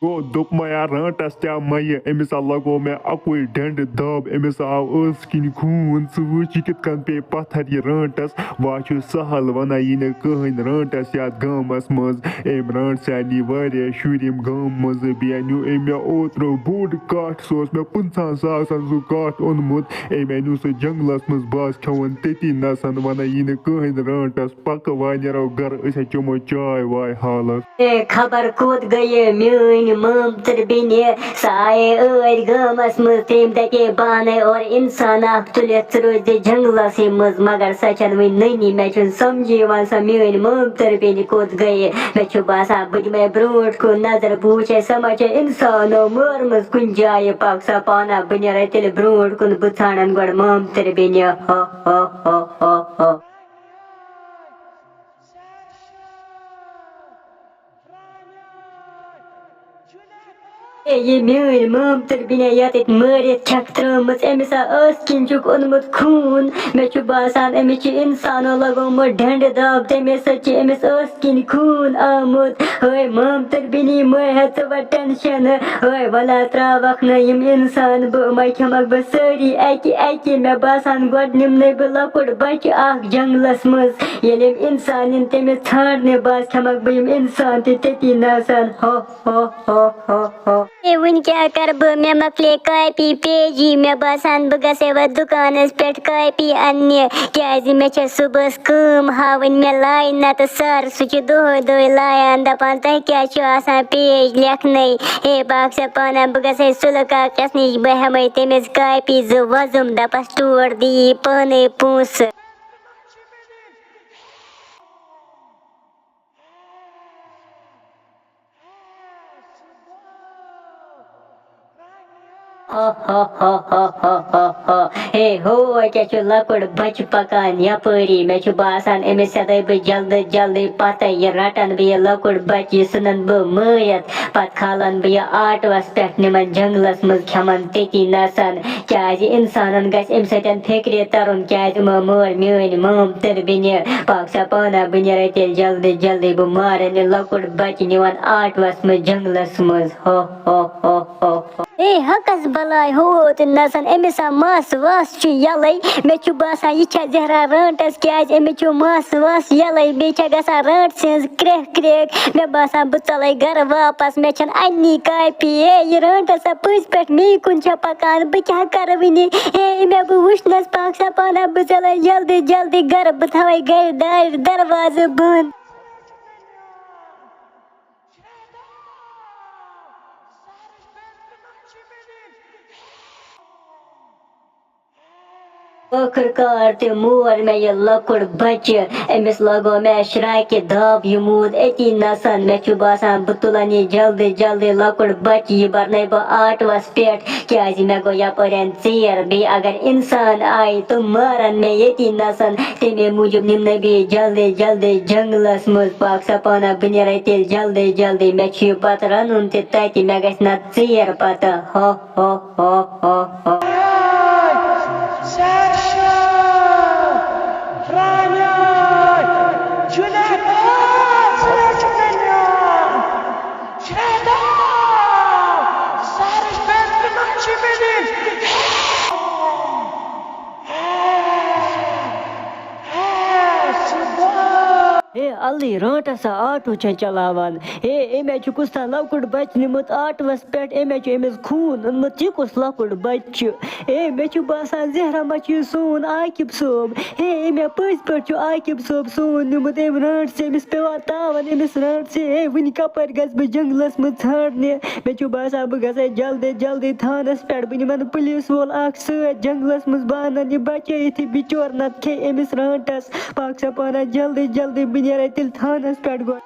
गो दोप मया rantas त्या मय अमिस लगो मे अकुई ढंड दब अमिस आव स किन खून वुच कित कन पे पत्थर ये rantas वाचु सहल वना यी कहन rantas यात गामस मज एम रंट सानी वारिया शुरिम गाम मज बियानु एमे ओत्रो बोड काट सोस मे 50 सासन सु काट ओनमुत एमे नु स जंगलस मज बास खवन तेती नसन वना यी कहन rantas पक वानेरो घर अस चमो चाय वाय हालत खबर कूद गई मीन ममतर बिने साए एर गमस मज तेम दके बाने और इंसान तुलित रोज जंगलस मज मगर सचन वन ननी मे समझी वन सा मीन ममतर बिन कूद गई मे बासान बह मे ब्रोट कुन नजर बूचे समझे इंसानो मरमज कुन जाय पाक सा पाना बह तेल ब्रोट कुन बह ान गो ममतर बिन हो हो हो हो हो ये मीन ममतर बिने यत मरित छक त्रमस अमिस किन ओनमुत खून मे बासान अमिस इंसानो लगोमुत ढंड दब तमिस अमिस किन खून आमुत हय ममतर बिनी मह व टेंशन हय वला त्रावक न यम इंसान बह मै खमक बह सारी अकि मे बासान गोड निमन बह लकुट बच अख जंगलस मज ये इंसान तमिस ाने बास खमक बह यम इंसान तेती नसन हो हो हो हो हो वन क्या कर बह मे मकले कापी पेजी मे बासान बह गसे व दुकानस पे कापी अन्य क्या मे सुबह कम हावन मे लाय नत सर सह दोह दोह लायान दपान तह क्या पेज लेखन हे बाक सा पाना बह गसे सुल काकस नश बह हेम तमिस कापी जो वजुम दपस तोड़ दी पाने पोस हे हो क्या लकुट बच पकान यपरी मे बासान अमिस सदै बह जल्दी जल्दी पत यह रटन बह लकुट बच यह सुनन बह मरित पत खालन बह यह आटवस पे निमन जंगलस मज खमन तेती नसन क्या इंसान गस अम सतन फिक्र तरन क्या मर मीन ममतर बिन पाक सा पाना बह नीर तेल जल्दी जल्दी बह मारन लकुट बच निवन आटवस मज जंगलस मज हो हो हो हो हे हकस बलाय हो नसन अमिस मस वस यल मे बासान यह जहरा rantas क्या अमिस मस वस यल बे गसान रंट सिंज क्रेक क्रेक मे बासान बह चल घर वापस मे अन्नी कापी ये rantas पज पे मे कुन पकान बह क्या कर वन हे मे बह वुनस पाक सा पाना बह चल जल्दी जल्दी घर बह थवे घर दार दरवाज बंद आखिरकार ते मोर मे यह लकुट बच अमिस लगो मे शराक दब यमूद अति नसन मे बासान बह तुलन यह जल्दी जल्दी लकुट बच यह बरन बह आटवस पे क्या मे गो यपर चेर बे अगर इंसान आय तो मारन मे ये नसन तमे मूजूब निमन बे जल्दी जल्दी जंगलस मज पाक सा पाना बह नीर तेल जल्दी जल्दी मे पत रनुन तत मे गस न चेर पत हो हो हो हो हो हे अली rantas आटो चलावान हे अमे कुस्ता लकुट बच निमुत आटवस पे अमे अमिस खून ओनमुत यह कुस लकुट बच हे मे बासान जहरा मच सोन आकिब सोब हे अमे पज पे आकिब सोब सोन निमुत अम रंट से अमिस पेवान तावन अमिस रंट से हे वन कपर गस बह जंगलस मज ाने मे बासान बह गसे जल्दी जल्दी थानस पे बह निमन पुलिस वोल सत जंगलस मज बानन यह बचत बिचोर नत खे अमिस rantas पाक सा पाना जल्दी जल्दी बह नीर तेल थानस पे गो